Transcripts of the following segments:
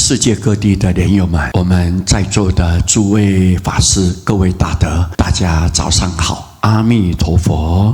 世界各地的莲友们，我们在座的诸位法师、各位大德，大家早上好，阿弥陀佛。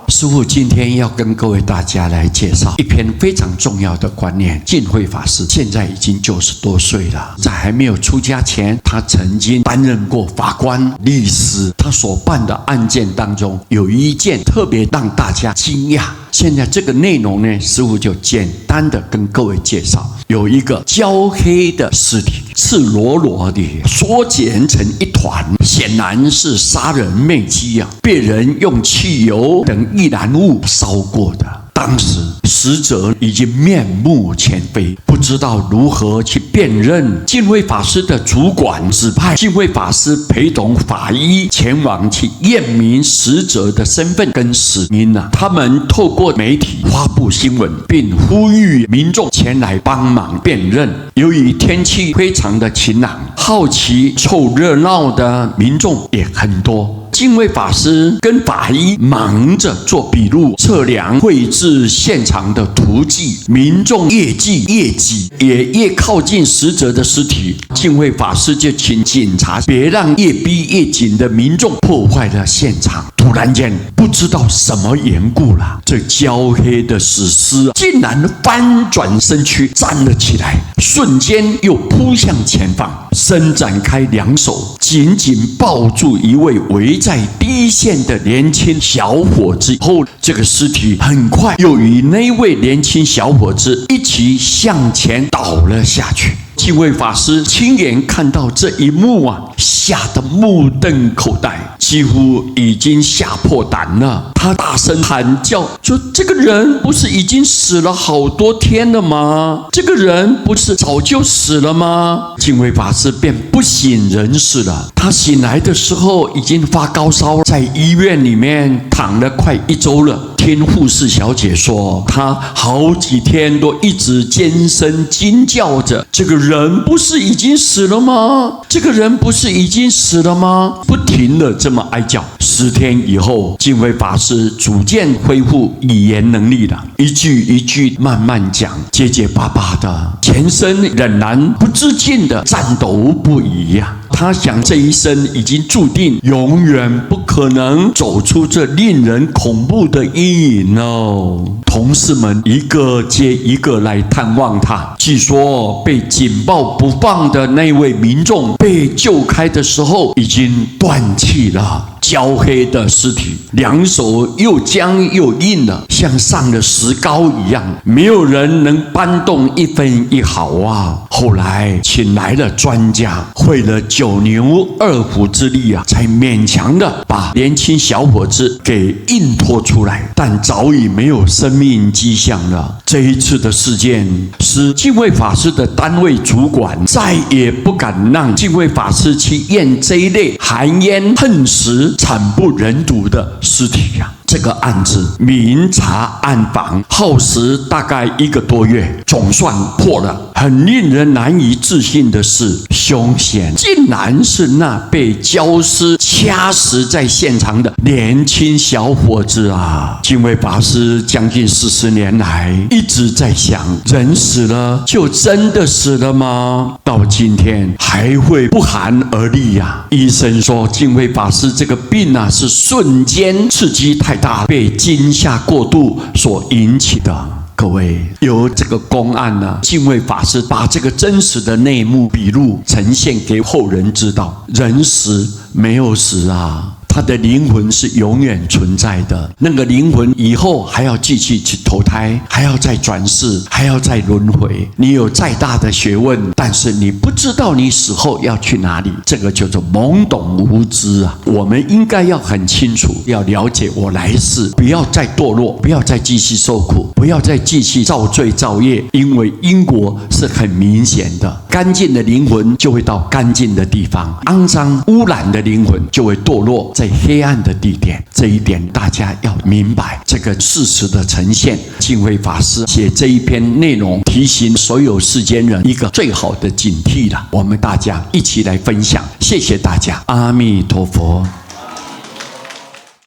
师父今天要跟各位大家来介绍一篇非常重要的观念。净慧法师现在已经90多岁了，在还没有出家前，他曾经担任过法官、律师。他所办的案件当中，有一件特别让大家惊讶。现在这个内容呢，师父就简单的跟各位介绍。有一个焦黑的尸体，赤裸裸的缩减成一团，显然是杀人灭迹啊，被人用汽油等易燃物烧过的。当时死者已经面目全非，不知道如何去辨认。净慧法师的主管指派净慧法师陪同法医前往去验明死者的身份跟死因啊。他们透过媒体发布新闻，并呼吁民众前来帮忙辨认。由于天气非常的晴朗，好奇凑热闹的民众也很多。净慧法师跟法医忙着做笔录、测量、绘制现场的图迹，民众越挤越挤，也越靠近死者的尸体。净慧法师就请警察别让越逼越紧的民众破坏了现场。突然间，不知道什么缘故了，这焦黑的死尸竟然翻转身躯站了起来，瞬间又扑向前方，伸展开两手，紧紧抱住一位围在第一线的年轻小伙子后，这个尸体很快又与那位年轻小伙子一起向前倒了下去。净慧法师亲眼看到这一幕啊，吓得目瞪口呆，几乎已经吓破胆了。他大声喊叫说：“这个人不是已经死了好多天了吗？这个人不是早就死了吗？”净慧法师便不省人事了。他醒来的时候已经发高烧，在医院里面躺了快1周了。听护士小姐说，他好几天都一直尖声惊叫着：“这个人不是已经死了吗？这个人不是已经死了吗？”不停的这么哀叫。10天以后，净慧法师逐渐恢复语言能力了，一句一句慢慢讲，结结巴巴的，全身仍然不自禁的颤抖不已呀。他想这一生已经注定永远不可能走出这令人恐怖的阴影哦。同事们一个接一个来探望他。据说被紧抱不放的那位民众被救开的时候已经断气了。焦黑的尸体，两手又僵又硬了，像上了石膏一样，没有人能搬动一分一毫啊！后来请来了专家，费了9牛2虎之力啊，才勉强的把年轻小伙子给硬拖出来，但早已没有生命迹象了。这一次的事件使净慧法师的单位主管再也不敢让净慧法师去验这一类含烟恨死、惨不忍睹的尸体呀。这个案子明察暗访，耗时大概1个多月，总算破了。很令人难以置信的是，凶嫌竟然是那被焦尸掐死在现场的年轻小伙子啊！净慧法师将近40年来一直在想，人死了就真的死了吗？到今天还会不寒而栗呀。医生说，净慧法师这个病啊，是瞬间刺激太大，被惊吓过度所引起的。各位，由这个公案呢，净慧法师把这个真实的内幕笔录呈现给后人知道。人死没有死啊，他的灵魂是永远存在的。那个灵魂以后还要继续去投胎，还要再转世，还要再轮回。你有再大的学问，但是你不知道你死后要去哪里，这个叫做懵懂无知啊！我们应该要很清楚，要了解我来世，不要再堕落，不要再继续受苦，不要再继续造罪造业，因为因果是很明显的。干净的灵魂就会到干净的地方，肮脏污染的灵魂就会堕落在黑暗的地点。这一点大家要明白。这个事实的呈现，净慧法师写这一篇内容，提醒所有世间人一个最好的警惕了。我们大家一起来分享，谢谢大家，阿弥陀佛。